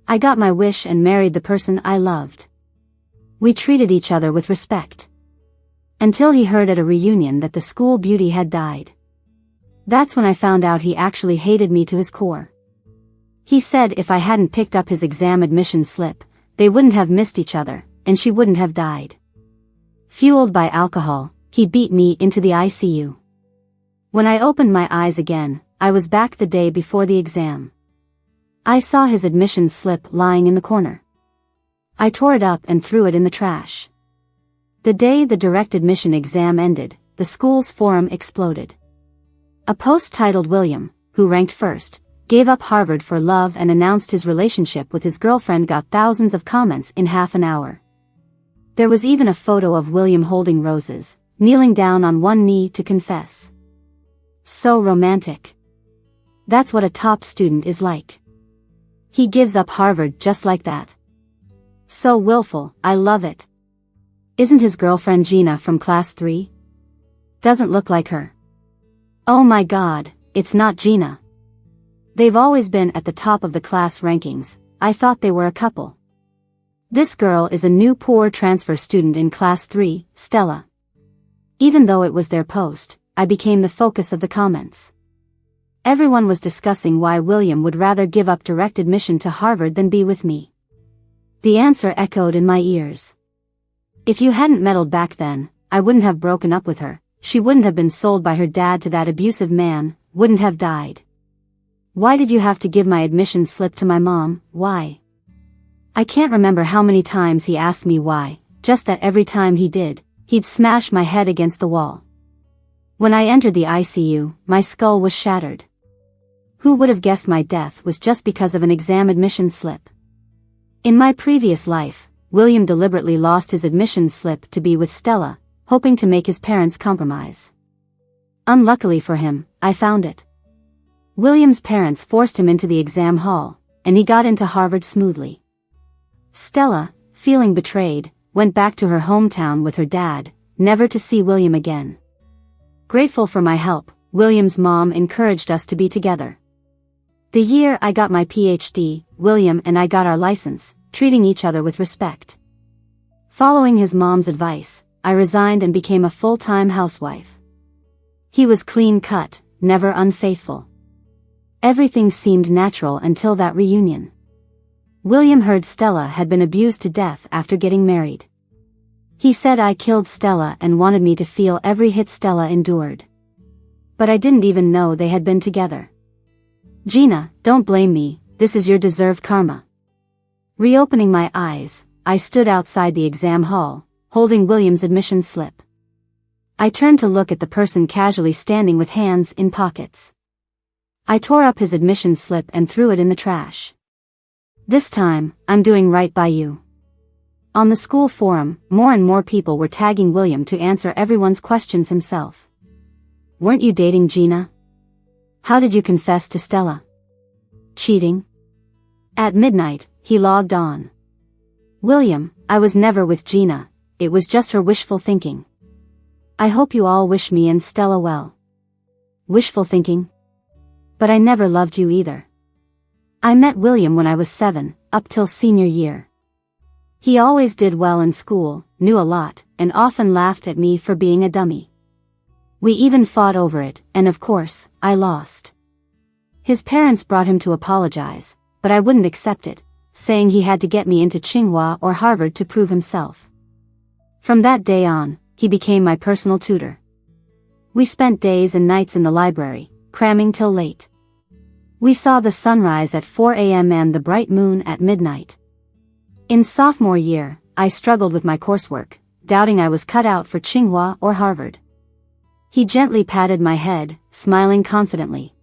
I got my wish and married the person I loved. We treated each other with respect. Until he heard at a reunion that the school beauty had died. That's when I found out he actually hated me to his core. He said if I hadn't picked up his exam admission slip, they wouldn't have missed each other, and she wouldn't have died. Fueled by alcohol, he beat me into the ICU. When I opened my eyes again, I was back the day before the exam. I saw his admission slip lying in the corner. I tore it up and threw it in the trash. The day the direct admission exam ended, the school's forum exploded. A post titled "William, who ranked first, gave up Harvard for love and announced his relationship with his girlfriend" got thousands of comments in half an hour. There was even a photo of William holding roses, kneeling down on one knee to confess. So romantic. That's what a top student is like. He gives up Harvard just like that. So willful, I love it. Isn't his girlfriend Gina from class 3? Doesn't look like her. Oh my God, it's not Gina. They've always been at the top of the class rankings. I thought they were a couple. This girl is a new poor transfer student in class 3, Stella. Even though it was their post, I became the focus of the comments. Everyone was discussing why William would rather give up direct admission to Harvard than be with me. The answer echoed in my ears. If you hadn't meddled back then, I wouldn't have broken up with her, she wouldn't have been sold by her dad to that abusive man, wouldn't have died. Why did you have to give my admission slip to my mom, why? I can't remember how many times he asked me why, just that every time he did, he'd smash my head against the wall. When I entered the ICU, my skull was shattered. Who would have guessed my death was just because of an exam admission slip? In my previous life, William deliberately lost his admission slip to be with Stella, hoping to make his parents compromise. Unluckily for him, I found it. William's parents forced him into the exam hall, and he got into Harvard smoothly. Stella, feeling betrayed, went back to her hometown with her dad, never to see William again. Grateful for my help, William's mom encouraged us to be together. The year I got my PhD, William and I got our license, treating each other with respect. Following his mom's advice, I resigned and became a full-time housewife. He was clean-cut, never unfaithful. Everything seemed natural until that reunion. William heard Stella had been abused to death after getting married. He said I killed Stella and wanted me to feel every hit Stella endured. But I didn't even know they had been together. Gina, don't blame me, this is your deserved karma. Reopening my eyes, I stood outside the exam hall, holding William's admission slip. I turned to look at the person casually standing with hands in pockets. I tore up his admission slip and threw it in the trash. This time, I'm doing right by you. On the school forum, more and more people were tagging William to answer everyone's questions himself. Weren't you dating Gina? How did you confess to Stella? Cheating? At midnight, he logged on. William, I was never with Gina, it was just her wishful thinking. I hope you all wish me and Stella well. Wishful thinking? But I never loved you either. I met William when I was 7, up till senior year. He always did well in school, knew a lot, and often laughed at me for being a dummy. We even fought over it, and of course, I lost. His parents brought him to apologize, but I wouldn't accept it, saying he had to get me into Tsinghua or Harvard to prove himself. From that day on, he became my personal tutor. We spent days and nights in the library, cramming till late. We saw the sunrise at 4 a.m. and the bright moon at midnight. In sophomore year, I struggled with my coursework, doubting I was cut out for Tsinghua or Harvard. He gently patted my head, smiling confidently.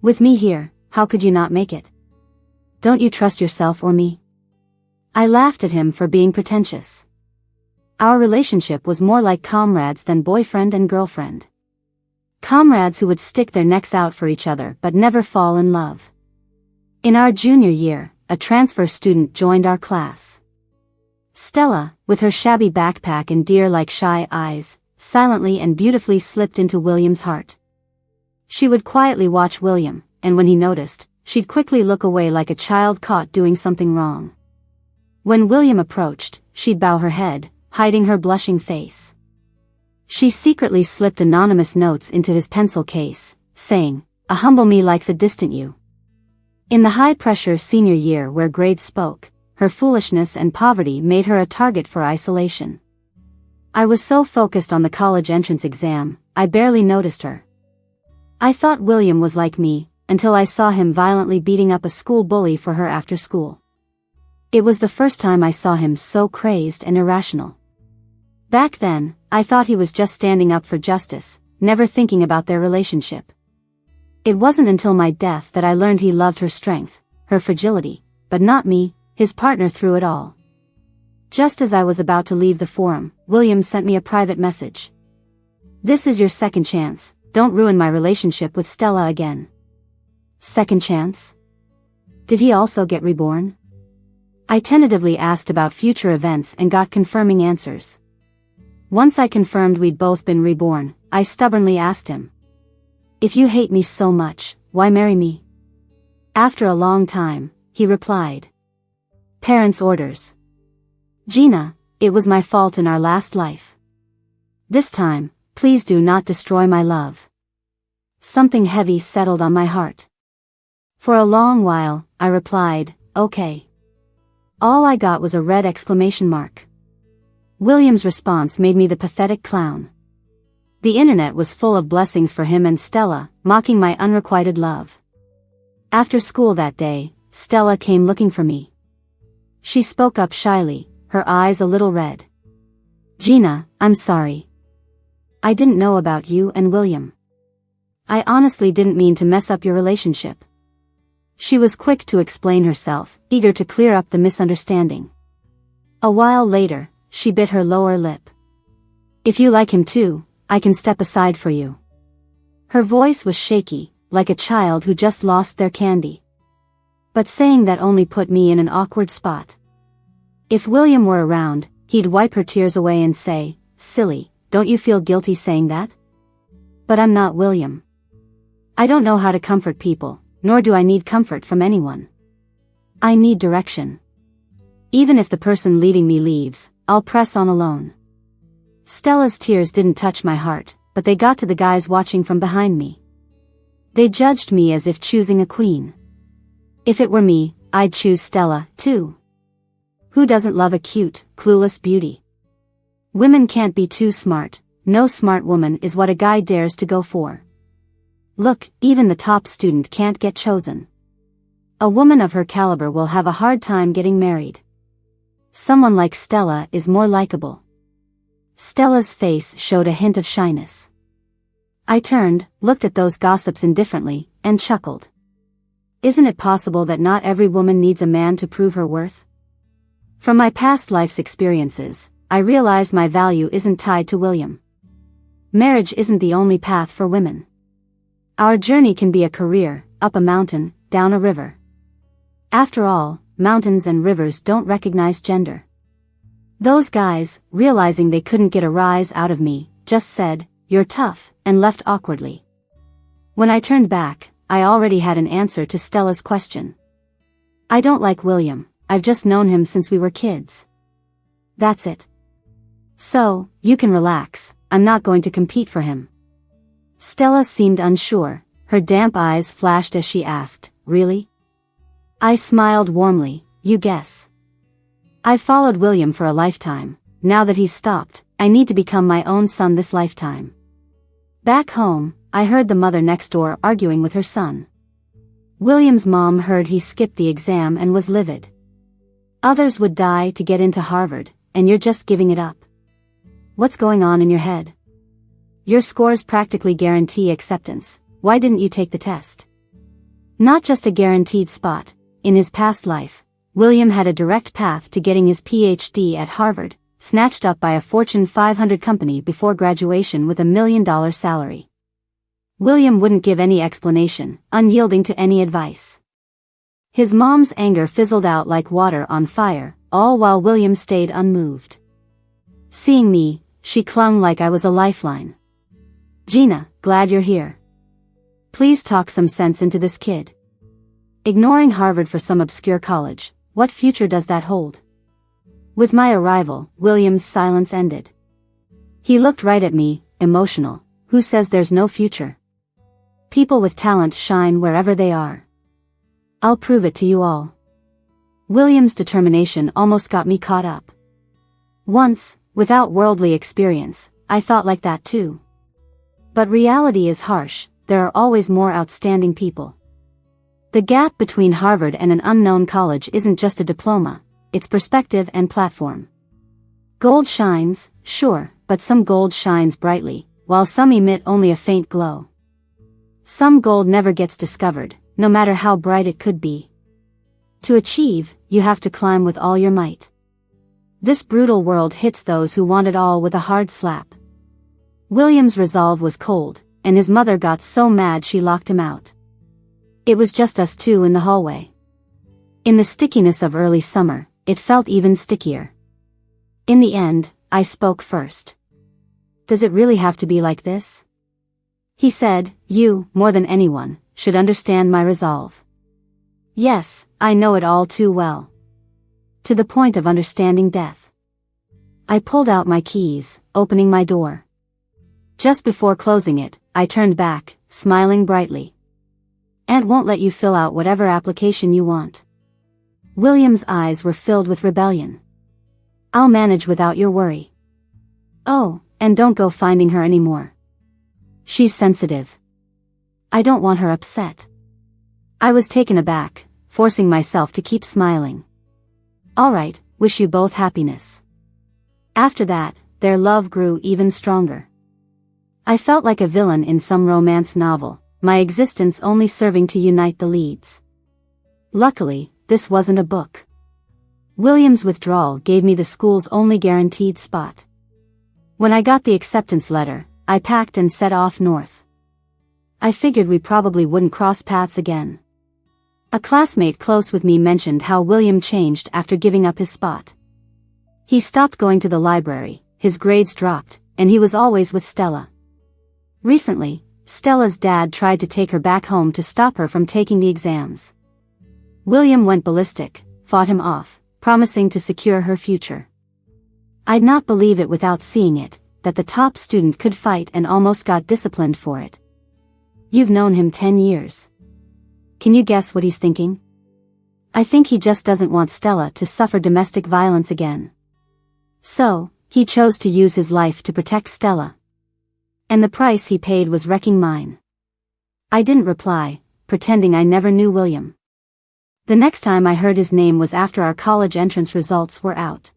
With me here, how could you not make it? Don't you trust yourself or me? I laughed at him for being pretentious. Our relationship was more like comrades than boyfriend and girlfriend. Comrades who would stick their necks out for each other but never fall in love. In our junior year, a transfer student joined our class. Stella, with her shabby backpack and deer-like shy eyes, silently and beautifully slipped into William's heart. She would quietly watch William, and when he noticed, she'd quickly look away like a child caught doing something wrong. When William approached, she'd bow her head, hiding her blushing face. She secretly slipped anonymous notes into his pencil case, saying, "A humble me likes a distant you." In the high-pressure senior year where grades spoke, her foolishness and poverty made her a target for isolation. I was so focused on the college entrance exam, I barely noticed her. I thought William was like me, until I saw him violently beating up a school bully for her after school. It was the first time I saw him so crazed and irrational. Back then, I thought he was just standing up for justice, never thinking about their relationship. It wasn't until my death that I learned he loved her strength, her fragility, but not me, his partner through it all. Just as I was about to leave the forum, William sent me a private message. "This is your second chance, don't ruin my relationship with Stella again." Second chance? Did he also get reborn? I tentatively asked about future events and got confirming answers. Once I confirmed we'd both been reborn, I stubbornly asked him, "If you hate me so much, why marry me?" After a long time, he replied, "Parents' orders. Gina, it was my fault in our last life. This time, please do not destroy my love." Something heavy settled on my heart. For a long while, I replied, "Okay." All I got was a red exclamation mark. William's response made me the pathetic clown. The internet was full of blessings for him and Stella, mocking my unrequited love. After school that day, Stella came looking for me. She spoke up shyly, her eyes a little red. "Gina, I'm sorry. I didn't know about you and William. I honestly didn't mean to mess up your relationship." She was quick to explain herself, eager to clear up the misunderstanding. A while later, she bit her lower lip. "If you like him too, I can step aside for you." Her voice was shaky, like a child who just lost their candy. But saying that only put me in an awkward spot. If William were around, he'd wipe her tears away and say, "Silly, don't you feel guilty saying that?" But I'm not William. I don't know how to comfort people, nor do I need comfort from anyone. I need direction. Even if the person leading me leaves, I'll press on alone. Stella's tears didn't touch my heart, but they got to the guys watching from behind me. They judged me as if choosing a queen. If it were me, I'd choose Stella, too. Who doesn't love a cute, clueless beauty? Women can't be too smart, no smart woman is what a guy dares to go for. Look, even the top student can't get chosen. A woman of her caliber will have a hard time getting married. Someone like Stella is more likable. Stella's face showed a hint of shyness. I turned, looked at those gossips indifferently, and chuckled. Isn't it possible that not every woman needs a man to prove her worth? From my past life's experiences, I realized my value isn't tied to William. Marriage isn't the only path for women. Our journey can be a career, up a mountain, down a river. After all, mountains and rivers don't recognize gender. Those guys, realizing they couldn't get a rise out of me, just said, "You're tough," and left awkwardly. When I turned back, I already had an answer to Stella's question. I don't like William, I've just known him since we were kids. That's it. So, you can relax, I'm not going to compete for him. Stella seemed unsure, her damp eyes flashed as she asked, "Really?" I smiled warmly, "You guess. I've followed William for a lifetime, now that he's stopped, I need to become my own son this lifetime." Back home, I heard the mother next door arguing with her son. William's mom heard he skipped the exam and was livid. Others would die to get into Harvard, and you're just giving it up. What's going on in your head? Your scores practically guarantee acceptance, why didn't you take the test? Not just a guaranteed spot, in his past life, William had a direct path to getting his PhD at Harvard, snatched up by a Fortune 500 company before graduation with $1 million salary. William wouldn't give any explanation, unyielding to any advice. His mom's anger fizzled out like water on fire, all while William stayed unmoved. Seeing me, she clung like I was a lifeline. "Gina, glad you're here. Please talk some sense into this kid. Ignoring Harvard for some obscure college, what future does that hold? With my arrival, William's silence ended. He looked right at me, emotional. Who says there's no future? People with talent shine wherever they are. I'll prove it to you all. William's determination almost got me caught up. Once, without worldly experience, I thought like that too. But reality is harsh, there are always more outstanding people. The gap between Harvard and an unknown college isn't just a diploma, it's perspective and platform. Gold shines, sure, but some gold shines brightly, while some emit only a faint glow. Some gold never gets discovered, no matter how bright it could be. To achieve, you have to climb with all your might. This brutal world hits those who want it all with a hard slap. William's resolve was cold, and his mother got so mad she locked him out. It was just us two in the hallway. In the stickiness of early summer, it felt even stickier. In the end, I spoke first. Does it really have to be like this? He said, you, more than anyone, should understand my resolve. Yes, I know it all too well. To the point of understanding death. I pulled out my keys, opening my door. Just before closing it, I turned back, smiling brightly. Aunt won't let you fill out whatever application you want. William's eyes were filled with rebellion. I'll manage without your worry. Oh, and don't go finding her anymore. She's sensitive. I don't want her upset. I was taken aback, forcing myself to keep smiling. All right, wish you both happiness. After that, their love grew even stronger. I felt like a villain in some romance novel, my existence only serving to unite the leads. Luckily, this wasn't a book. William's withdrawal gave me the school's only guaranteed spot. When I got the acceptance letter, I packed and set off north. I figured we probably wouldn't cross paths again. A classmate close with me mentioned how William changed after giving up his spot. He stopped going to the library, his grades dropped, and he was always with Stella. Recently, Stella's dad tried to take her back home to stop her from taking the exams. William went ballistic, fought him off, promising to secure her future. I'd not believe it without seeing it, that the top student could fight and almost got disciplined for it. You've known him 10 years. Can you guess what he's thinking? I think he just doesn't want Stella to suffer domestic violence again. So, he chose to use his life to protect Stella. And the price he paid was wrecking mine. I didn't reply, pretending I never knew William. The next time I heard his name was after our college entrance results were out.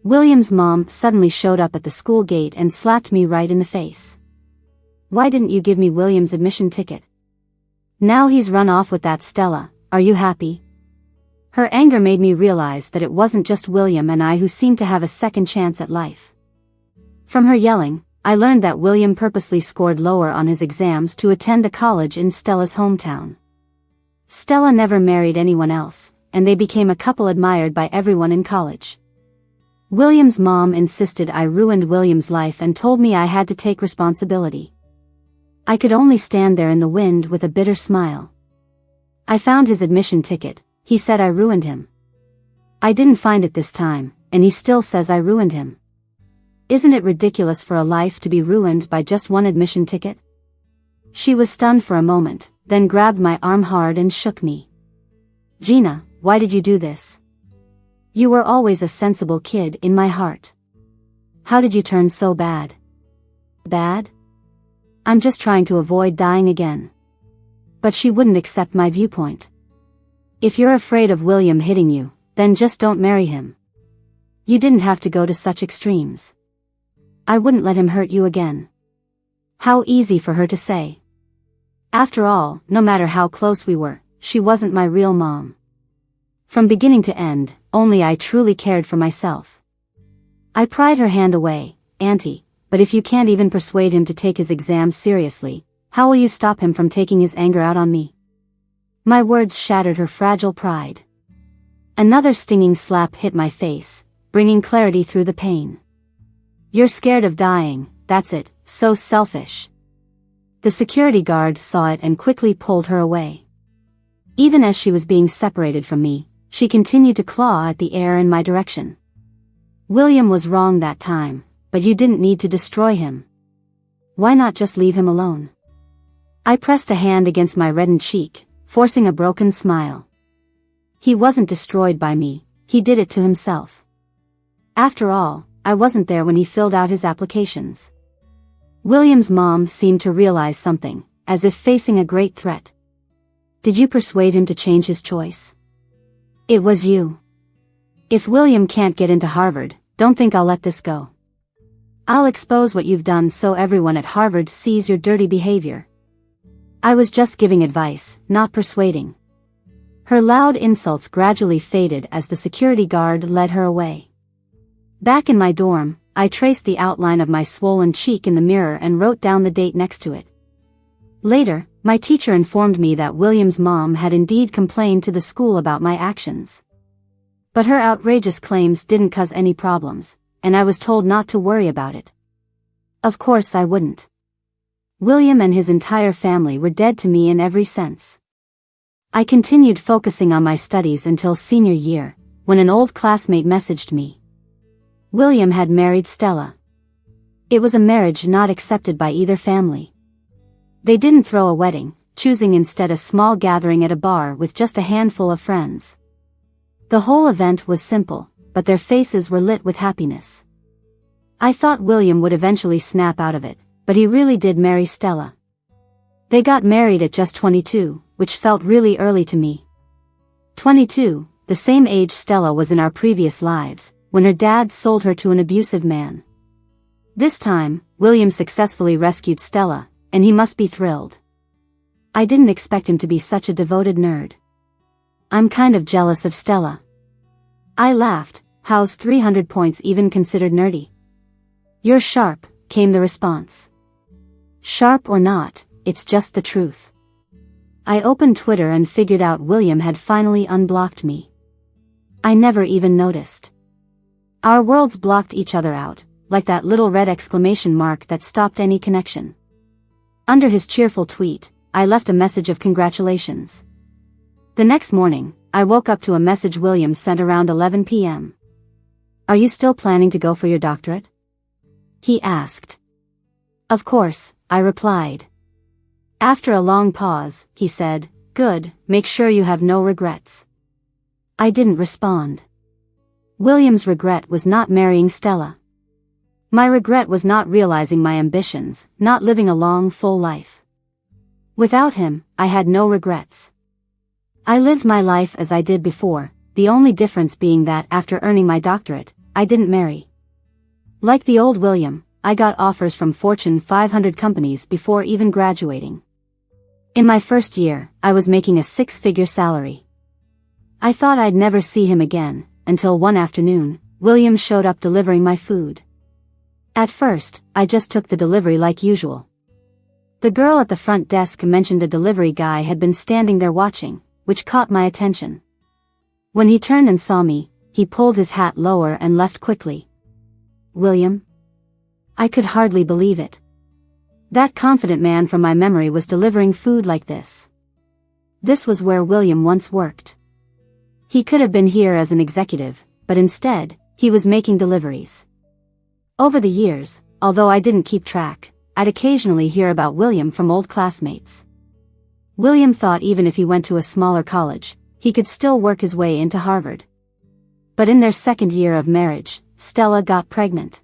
William's mom suddenly showed up at the school gate and slapped me right in the face. Why didn't you give me William's admission ticket? Now he's run off with that Stella, are you happy? Her anger made me realize that it wasn't just William and I who seemed to have a second chance at life. From her yelling, I learned that William purposely scored lower on his exams to attend a college in Stella's hometown. Stella never married anyone else, and they became a couple admired by everyone in college. William's mom insisted I ruined William's life and told me I had to take responsibility. I could only stand there in the wind with a bitter smile. I found his admission ticket, he said I ruined him. I didn't find it this time, and he still says I ruined him. Isn't it ridiculous for a life to be ruined by just one admission ticket? She was stunned for a moment, then grabbed my arm hard and shook me. Gina, why did you do this? You were always a sensible kid in my heart. How did you turn so bad? Bad? I'm just trying to avoid dying again. But she wouldn't accept my viewpoint. If you're afraid of William hitting you, then just don't marry him. You didn't have to go to such extremes. I wouldn't let him hurt you again. How easy for her to say. After all, no matter how close we were, she wasn't my real mom. From beginning to end, only I truly cared for myself. I pried her hand away, Auntie, but if you can't even persuade him to take his exams seriously, how will you stop him from taking his anger out on me? My words shattered her fragile pride. Another stinging slap hit my face, bringing clarity through the pain. You're scared of dying, that's it, so selfish. The security guard saw it and quickly pulled her away. Even as she was being separated from me, she continued to claw at the air in my direction. William was wrong that time, but you didn't need to destroy him. Why not just leave him alone? I pressed a hand against my reddened cheek, forcing a broken smile. He wasn't destroyed by me, he did it to himself. After all, I wasn't there when he filled out his applications. William's mom seemed to realize something, as if facing a great threat. Did you persuade him to change his choice? It was you. If William can't get into Harvard, don't think I'll let this go. I'll expose what you've done so everyone at Harvard sees your dirty behavior. I was just giving advice, not persuading. Her loud insults gradually faded as the security guard led her away. Back in my dorm, I traced the outline of my swollen cheek in the mirror and wrote down the date next to it. Later, my teacher informed me that William's mom had indeed complained to the school about my actions. But her outrageous claims didn't cause any problems, and I was told not to worry about it. Of course I wouldn't. William and his entire family were dead to me in every sense. I continued focusing on my studies until senior year, when an old classmate messaged me. William had married Stella. It was a marriage not accepted by either family. They didn't throw a wedding, choosing instead a small gathering at a bar with just a handful of friends. The whole event was simple, but their faces were lit with happiness. I thought William would eventually snap out of it, but he really did marry Stella. They got married at just 22, which felt really early to me. 22, the same age Stella was in our previous lives, when her dad sold her to an abusive man. This time, William successfully rescued Stella, and he must be thrilled. I didn't expect him to be such a devoted nerd. I'm kind of jealous of Stella. I laughed. How's 300 points even considered nerdy? You're sharp, came the response. Sharp or not, it's just the truth. I opened Twitter and figured out William had finally unblocked me. I never even noticed. Our worlds blocked each other out, like that little red exclamation mark that stopped any connection. Under his cheerful tweet, I left a message of congratulations. The next morning, I woke up to a message William sent around 11 p.m. Are you still planning to go for your doctorate? He asked. Of course, I replied. After a long pause, he said, good, make sure you have no regrets. I didn't respond. William's regret was not marrying Stella. My regret was not realizing my ambitions, not living a long, full life. Without him, I had no regrets. I lived my life as I did before, the only difference being that after earning my doctorate, I didn't marry. Like the old William, I got offers from Fortune 500 companies before even graduating. In my first year, I was making a six-figure salary. I thought I'd never see him again, until one afternoon, William showed up delivering my food. At first, I just took the delivery like usual. The girl at the front desk mentioned a delivery guy had been standing there watching, which caught my attention. When he turned and saw me, he pulled his hat lower and left quickly. William? I could hardly believe it. That confident man from my memory was delivering food like this. This was where William once worked. He could have been here as an executive, but instead, he was making deliveries. Over the years, although I didn't keep track, I'd occasionally hear about William from old classmates. William thought even if he went to a smaller college, he could still work his way into Harvard. But in their second year of marriage, Stella got pregnant.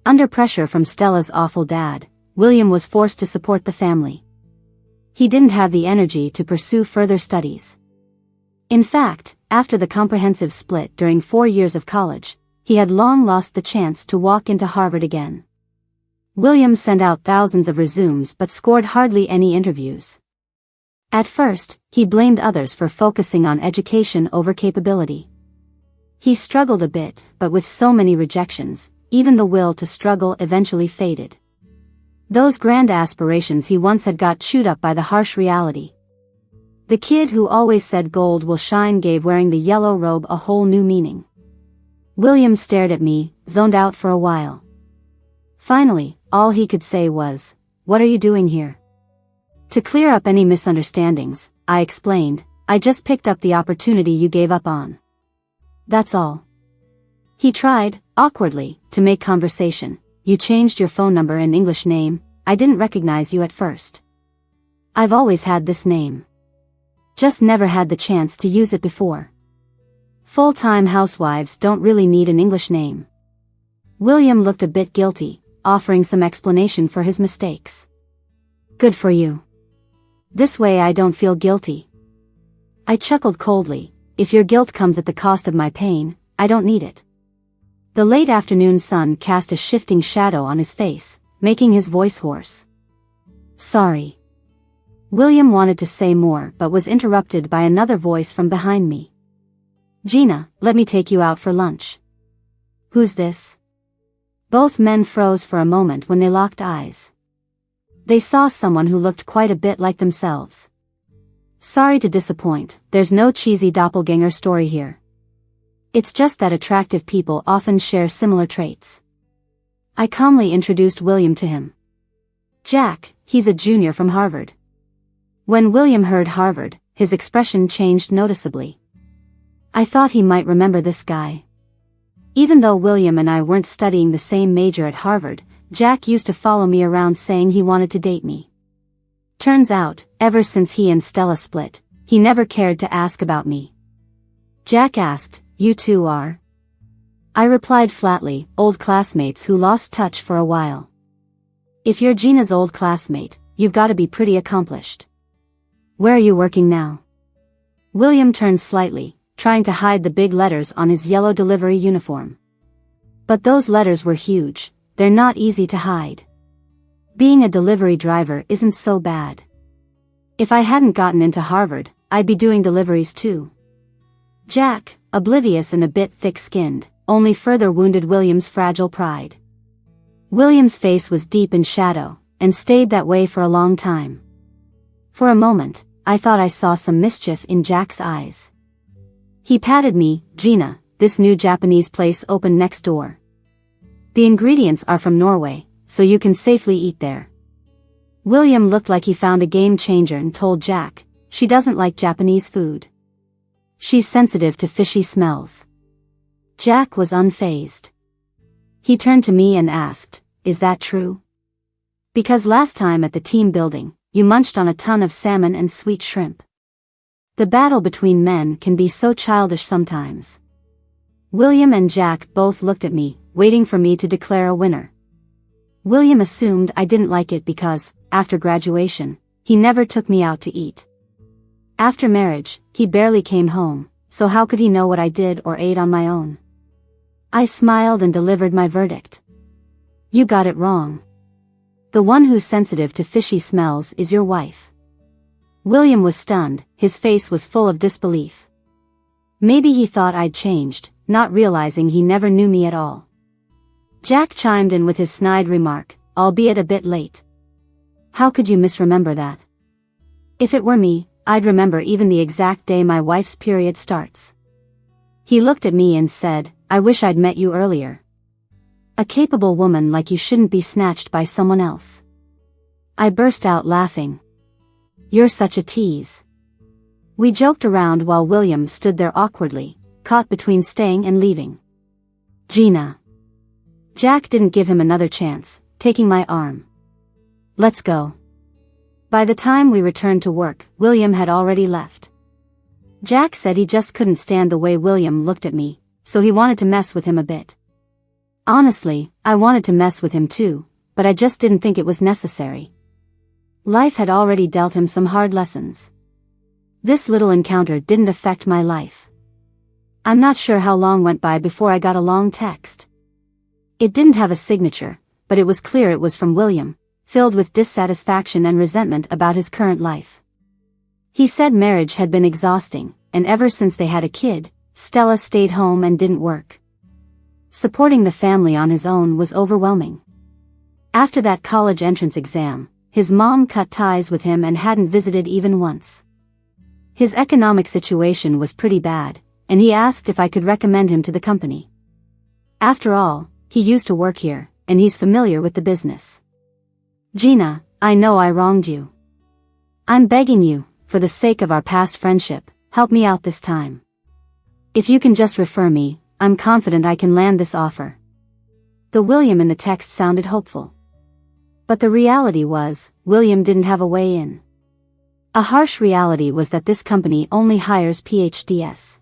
Under pressure from Stella's awful dad, William was forced to support the family. He didn't have the energy to pursue further studies. In fact, after the comprehensive split during 4 years of college, he had long lost the chance to walk into Harvard again. William sent out thousands of resumes but scored hardly any interviews. At first, he blamed others for focusing on education over capability. He struggled a bit, but with so many rejections, even the will to struggle eventually faded. Those grand aspirations he once had got chewed up by the harsh reality. The kid who always said gold will shine gave wearing the yellow robe a whole new meaning. William stared at me, zoned out for a while. Finally, all he could say was, "What are you doing here?" To clear up any misunderstandings, I explained, I just picked up the opportunity you gave up on. That's all. He tried, awkwardly, to make conversation. You changed your phone number and English name. I didn't recognize you at first. I've always had this name. Just never had the chance to use it before. Full-time housewives don't really need an English name. William looked a bit guilty, offering some explanation for his mistakes. Good for you. This way I don't feel guilty. I chuckled coldly. If your guilt comes at the cost of my pain, I don't need it. The late afternoon sun cast a shifting shadow on his face, making his voice hoarse. Sorry. William wanted to say more but was interrupted by another voice from behind me. Gina, let me take you out for lunch. Who's this? Both men froze for a moment when they locked eyes. They saw someone who looked quite a bit like themselves. Sorry to disappoint, there's no cheesy doppelganger story here. It's just that attractive people often share similar traits. I calmly introduced William to him. Jack, he's a junior from Harvard. When William heard Harvard, his expression changed noticeably. I thought he might remember this guy. Even though William and I weren't studying the same major at Harvard, Jack used to follow me around saying he wanted to date me. Turns out, ever since he and Stella split, he never cared to ask about me. Jack asked, You two are? I replied flatly, old classmates who lost touch for a while. If you're Gina's old classmate, you've got to be pretty accomplished. Where are you working now? William turned slightly, trying to hide the big letters on his yellow delivery uniform. But those letters were huge, they're not easy to hide. Being a delivery driver isn't so bad. If I hadn't gotten into Harvard, I'd be doing deliveries too. Jack, oblivious and a bit thick-skinned, only further wounded William's fragile pride. William's face was deep in shadow, and stayed that way for a long time. For a moment, I thought I saw some mischief in Jack's eyes. He patted me, Gina, this new Japanese place opened next door. The ingredients are from Norway, so you can safely eat there. William looked like he found a game changer and told Jack, she doesn't like Japanese food. She's sensitive to fishy smells. Jack was unfazed. He turned to me and asked, Is that true? Because last time at the team building, you munched on a ton of salmon and sweet shrimp. The battle between men can be so childish sometimes. William and Jack both looked at me, waiting for me to declare a winner. William assumed I didn't like it because, after graduation, he never took me out to eat. After marriage, he barely came home, so how could he know what I did or ate on my own? I smiled and delivered my verdict. You got it wrong. The one who's sensitive to fishy smells is your wife. William was stunned, his face was full of disbelief. Maybe he thought I'd changed, not realizing he never knew me at all. Jack chimed in with his snide remark, albeit a bit late. How could you misremember that? If it were me, I'd remember even the exact day my wife's period starts. He looked at me and said, I wish I'd met you earlier. A capable woman like you shouldn't be snatched by someone else. I burst out laughing. You're such a tease. We joked around while William stood there awkwardly, caught between staying and leaving. Gina. Jack didn't give him another chance, taking my arm. Let's go. By the time we returned to work, William had already left. Jack said he just couldn't stand the way William looked at me, so he wanted to mess with him a bit. Honestly, I wanted to mess with him too, but I just didn't think it was necessary. Life had already dealt him some hard lessons. This little encounter didn't affect my life. I'm not sure how long went by before I got a long text. It didn't have a signature, but it was clear it was from William, filled with dissatisfaction and resentment about his current life. He said marriage had been exhausting, and ever since they had a kid, Stella stayed home and didn't work. Supporting the family on his own was overwhelming. After that college entrance exam, his mom cut ties with him and hadn't visited even once. His economic situation was pretty bad, and he asked if I could recommend him to the company. After all, he used to work here, and he's familiar with the business. Gina, I know I wronged you. I'm begging you, for the sake of our past friendship, help me out this time. If you can just refer me, I'm confident I can land this offer." The William in the text sounded hopeful. But the reality was, William didn't have a way in. A harsh reality was that this company only hires PhDs.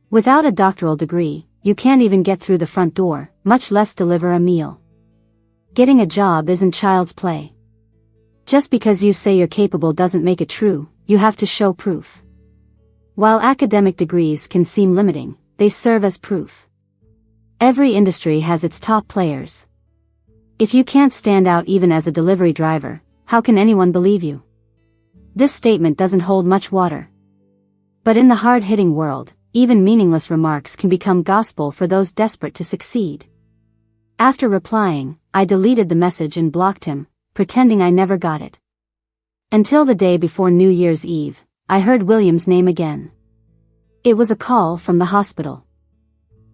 Without a doctoral degree, you can't even get through the front door, much less deliver a meal. Getting a job isn't child's play. Just because you say you're capable doesn't make it true, you have to show proof. While academic degrees can seem limiting, they serve as proof. Every industry has its top players. If you can't stand out even as a delivery driver, how can anyone believe you? This statement doesn't hold much water. But in the hard-hitting world, even meaningless remarks can become gospel for those desperate to succeed. After replying, I deleted the message and blocked him, pretending I never got it. Until the day before New Year's Eve, I heard William's name again. It was a call from the hospital.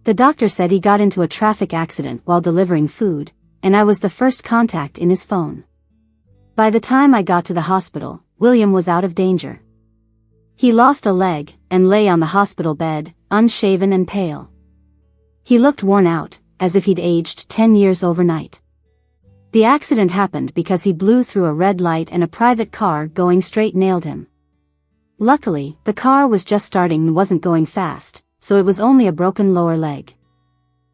The doctor said he got into a traffic accident while delivering food, and I was the first contact in his phone. By the time I got to the hospital, William was out of danger. He lost a leg, and lay on the hospital bed, unshaven and pale. He looked worn out, as if he'd aged 10 years overnight. The accident happened because he blew through a red light and a private car going straight nailed him. Luckily, the car was just starting and wasn't going fast, so it was only a broken lower leg.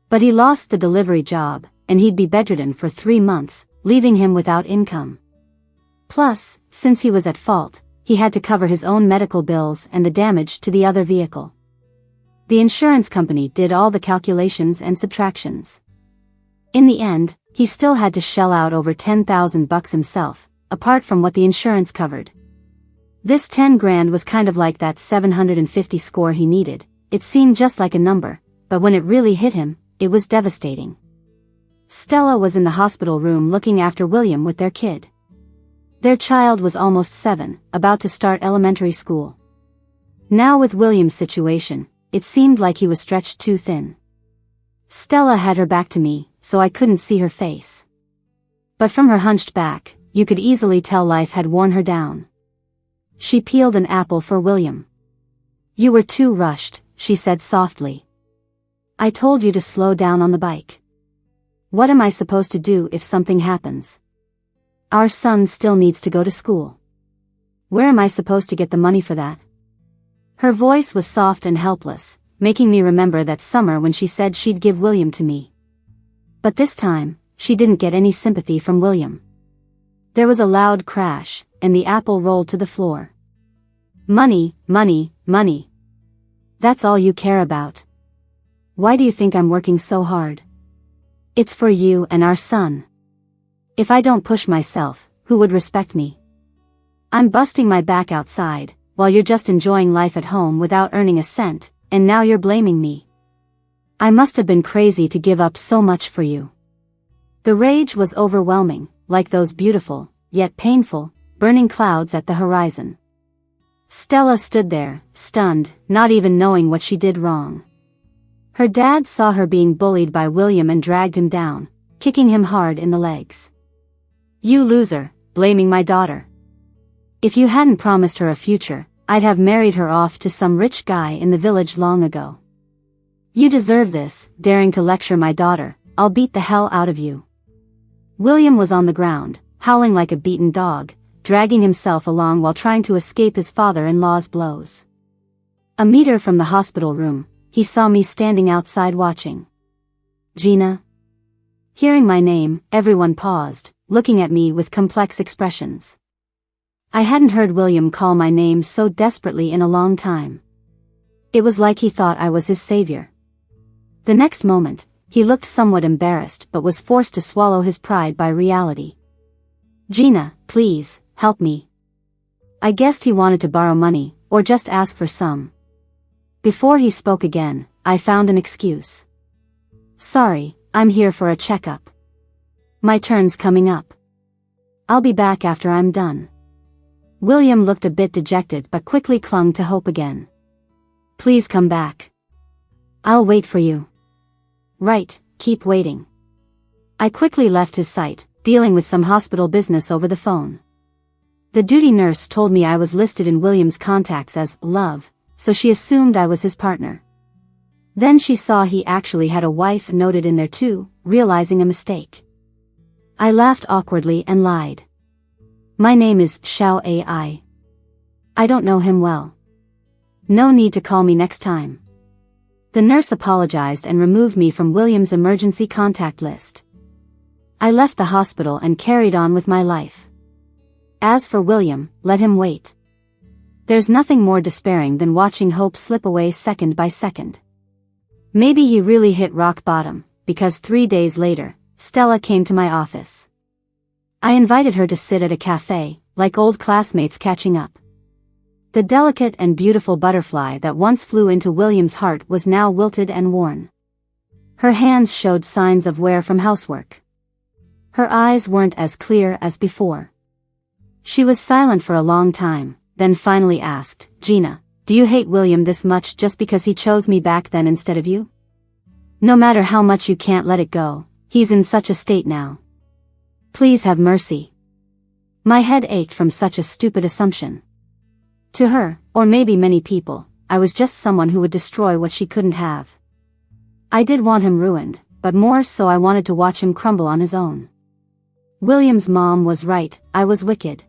But he lost the delivery job, and he'd be bedridden for 3 months, leaving him without income. Plus, since he was at fault, he had to cover his own medical bills and the damage to the other vehicle. The insurance company did all the calculations and subtractions. In the end, he still had to shell out over $10,000 himself, apart from what the insurance covered. This 10 grand was kind of like that 750 score he needed. It seemed just like a number, but when it really hit him, it was devastating. Stella was in the hospital room looking after William with their kid. Their child was almost 7, about to start elementary school. Now with William's situation, it seemed like he was stretched too thin. Stella had her back to me, so I couldn't see her face. But from her hunched back, you could easily tell life had worn her down. She peeled an apple for William. "You were too rushed," she said softly. "I told you to slow down on the bike. What am I supposed to do if something happens? Our son still needs to go to school. Where am I supposed to get the money for that?" Her voice was soft and helpless, making me remember that summer when she said she'd give William to me. But this time, she didn't get any sympathy from William. There was a loud crash, and the apple rolled to the floor. "Money, money, money. That's all you care about. Why do you think I'm working so hard? It's for you and our son. If I don't push myself, who would respect me? I'm busting my back outside, while you're just enjoying life at home without earning a cent, and now you're blaming me. I must have been crazy to give up so much for you." The rage was overwhelming, like those beautiful, yet painful, burning clouds at the horizon. Stella stood there, stunned, not even knowing what she did wrong. Her dad saw her being bullied by William and dragged him down, kicking him hard in the legs. "You loser, blaming my daughter. If you hadn't promised her a future, I'd have married her off to some rich guy in the village long ago. You deserve this, daring to lecture my daughter. I'll beat the hell out of you." William was on the ground, howling like a beaten dog, dragging himself along while trying to escape his father-in-law's blows. A meter from the hospital room, he saw me standing outside watching. "Gina?" Hearing my name, everyone paused, looking at me with complex expressions. I hadn't heard William call my name so desperately in a long time. It was like he thought I was his savior. The next moment, he looked somewhat embarrassed but was forced to swallow his pride by reality. "Gina, please, help me." I guessed he wanted to borrow money, or just ask for some. Before he spoke again, I found an excuse. "Sorry, I'm here for a checkup. My turn's coming up. I'll be back after I'm done." William looked a bit dejected but quickly clung to hope again. "Please come back. I'll wait for you." "Right, keep waiting." I quickly left his sight, dealing with some hospital business over the phone. The duty nurse told me I was listed in William's contacts as Love, so she assumed I was his partner. Then she saw he actually had a wife noted in there too, realizing a mistake. I laughed awkwardly and lied. My name is Xiao Ai. I don't know him well. No need to call me next time. The nurse apologized and removed me from William's emergency contact list. I left the hospital and carried on with my life. As for William, let him wait. There's nothing more despairing than watching hope slip away second by second. Maybe he really hit rock bottom, because 3 days later, Stella came to my office. I invited her to sit at a cafe, like old classmates catching up. The delicate and beautiful butterfly that once flew into William's heart was now wilted and worn. Her hands showed signs of wear from housework. Her eyes weren't as clear as before. She was silent for a long time, then finally asked, "Gina, do you hate William this much just because he chose me back then instead of you? No matter how much you can't let it go, he's in such a state now. Please have mercy." My head ached from such a stupid assumption. To her, or maybe many people, I was just someone who would destroy what she couldn't have. I did want him ruined, but more so I wanted to watch him crumble on his own. William's mom was right, I was wicked.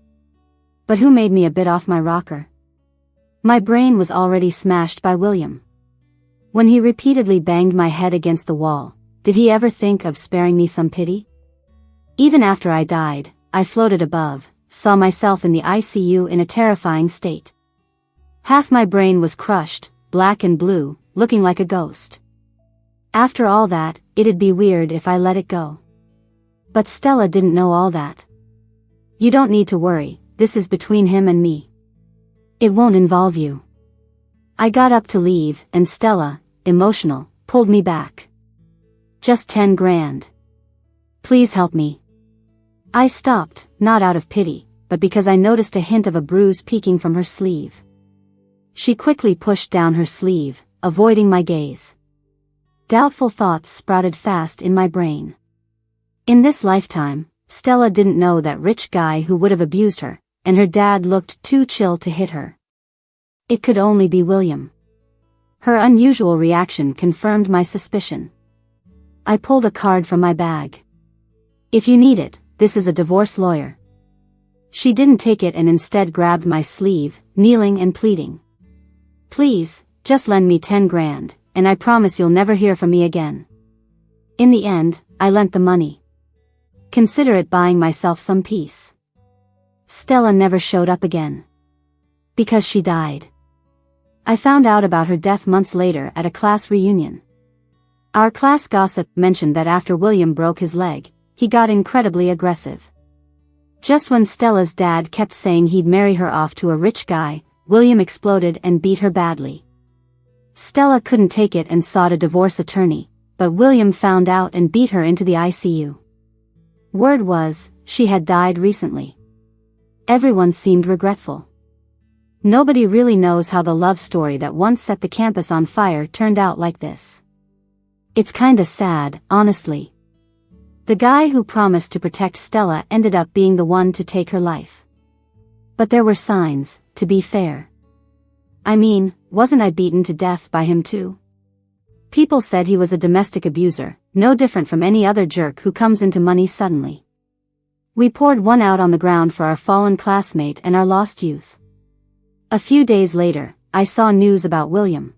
But who made me a bit off my rocker? My brain was already smashed by William. When he repeatedly banged my head against the wall, did he ever think of sparing me some pity? Even after I died, I floated above, saw myself in the ICU in a terrifying state. Half my brain was crushed, black and blue, looking like a ghost. After all that, it'd be weird if I let it go. But Stella didn't know all that. "You don't need to worry, this is between him and me. It won't involve you." I got up to leave, and Stella, emotional, pulled me back. "Just 10 grand. Please help me." I stopped, not out of pity, but because I noticed a hint of a bruise peeking from her sleeve. She quickly pushed down her sleeve, avoiding my gaze. Doubtful thoughts sprouted fast in my brain. In this lifetime, Stella didn't know that rich guy who would have abused her, and her dad looked too chill to hit her. It could only be William. Her unusual reaction confirmed my suspicion. I pulled a card from my bag. "If you need it, this is a divorce lawyer." She didn't take it and instead grabbed my sleeve, kneeling and pleading. "Please, just lend me 10 grand, and I promise you'll never hear from me again." In the end, I lent the money. Consider it buying myself some peace. Stella never showed up again. Because she died. I found out about her death months later at a class reunion. Our class gossip mentioned that after William broke his leg, he got incredibly aggressive. Just when Stella's dad kept saying he'd marry her off to a rich guy, William exploded and beat her badly. Stella couldn't take it and sought a divorce attorney, but William found out and beat her into the ICU. Word was, she had died recently. Everyone seemed regretful. Nobody really knows how the love story that once set the campus on fire turned out like this. It's kinda sad, honestly. The guy who promised to protect Stella ended up being the one to take her life. But there were signs, to be fair. I mean, wasn't I beaten to death by him too? People said he was a domestic abuser, no different from any other jerk who comes into money suddenly. We poured one out on the ground for our fallen classmate and our lost youth. A few days later, I saw news about William.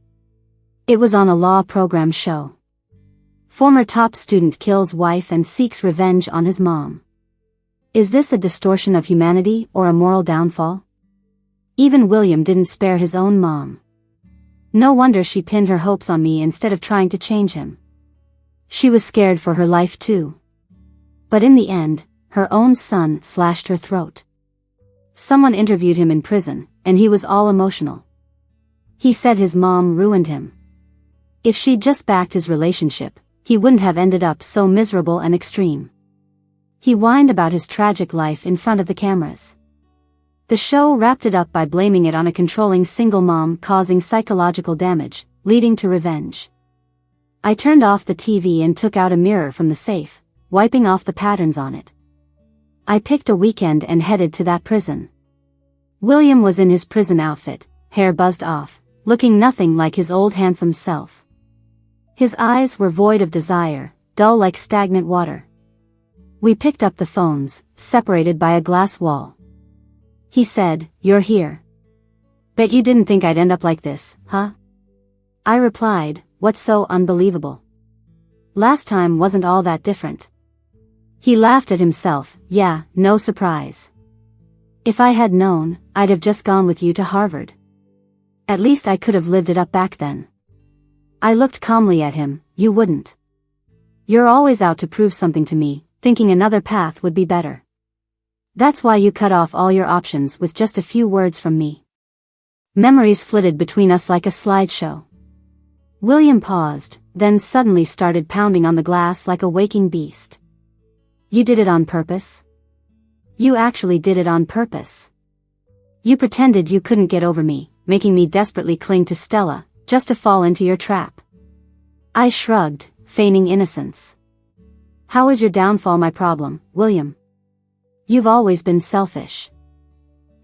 It was on a law program show. Former top student kills wife and seeks revenge on his mom. Is this a distortion of humanity or a moral downfall? Even William didn't spare his own mom. No wonder she pinned her hopes on me instead of trying to change him. She was scared for her life too. But in the end, her own son slashed her throat. Someone interviewed him in prison, and he was all emotional. He said his mom ruined him. If she'd just backed his relationship, he wouldn't have ended up so miserable and extreme. He whined about his tragic life in front of the cameras. The show wrapped it up by blaming it on a controlling single mom causing psychological damage, leading to revenge. I turned off the TV and took out a mirror from the safe, wiping off the patterns on it. I picked a weekend and headed to that prison. William was in his prison outfit, hair buzzed off, looking nothing like his old handsome self. His eyes were void of desire, dull like stagnant water. We picked up the phones, separated by a glass wall. He said, "You're here. Bet you didn't think I'd end up like this, huh?" I replied, "What's so unbelievable? Last time wasn't all that different." He laughed at himself. "Yeah, no surprise. If I had known, I'd have just gone with you to Harvard. At least I could have lived it up back then." I looked calmly at him. "You wouldn't. You're always out to prove something to me, thinking another path would be better. That's why you cut off all your options with just a few words from me." Memories flitted between us like a slideshow. William paused, then suddenly started pounding on the glass like a waking beast. "You did it on purpose? You actually did it on purpose. You pretended you couldn't get over me, making me desperately cling to Stella, just to fall into your trap." I shrugged, feigning innocence. "How is your downfall my problem, William? You've always been selfish.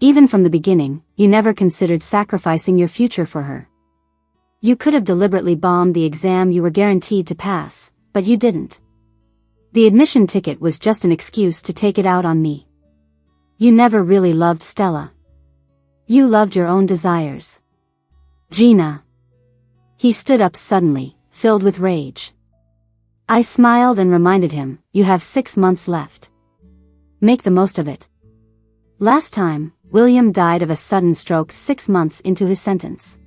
Even from the beginning, you never considered sacrificing your future for her. You could have deliberately bombed the exam you were guaranteed to pass, but you didn't. The admission ticket was just an excuse to take it out on me. You never really loved Stella. You loved your own desires." "Gina." He stood up suddenly, filled with rage. I smiled and reminded him, "You have 6 months left. Make the most of it." Last time, William died of a sudden stroke 6 months into his sentence.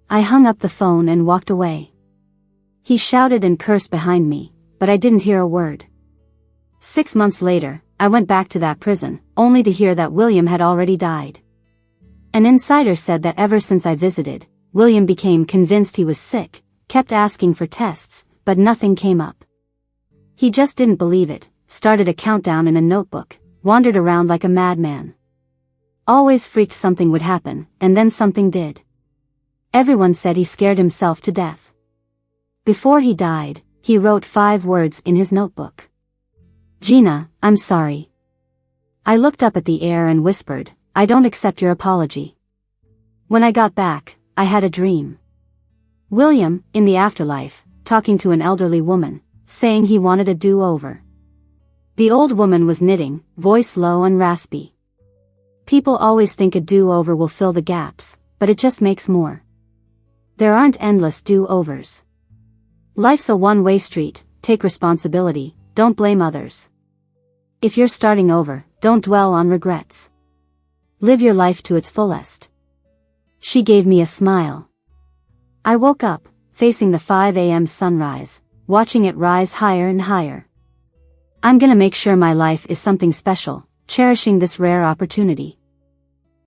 I hung up the phone and walked away. He shouted and cursed behind me, but I didn't hear a word. 6 months later, I went back to that prison, only to hear that William had already died. An insider said that ever since I visited, William became convinced he was sick, kept asking for tests, but nothing came up. He just didn't believe it, started a countdown in a notebook, wandered around like a madman. Always freaked something would happen, and then something did. Everyone said he scared himself to death. Before he died, he wrote 5 words in his notebook. "Gina, I'm sorry." I looked up at the air and whispered, "I don't accept your apology." When I got back, I had a dream. William, in the afterlife, talking to an elderly woman, saying he wanted a do-over. The old woman was knitting, voice low and raspy. "People always think a do-over will fill the gaps, but it just makes more. There aren't endless do-overs. Life's a one-way street, take responsibility, don't blame others. If you're starting over, don't dwell on regrets. Live your life to its fullest." She gave me a smile. I woke up, facing the 5 a.m. sunrise, watching it rise higher and higher. I'm gonna make sure my life is something special, cherishing this rare opportunity.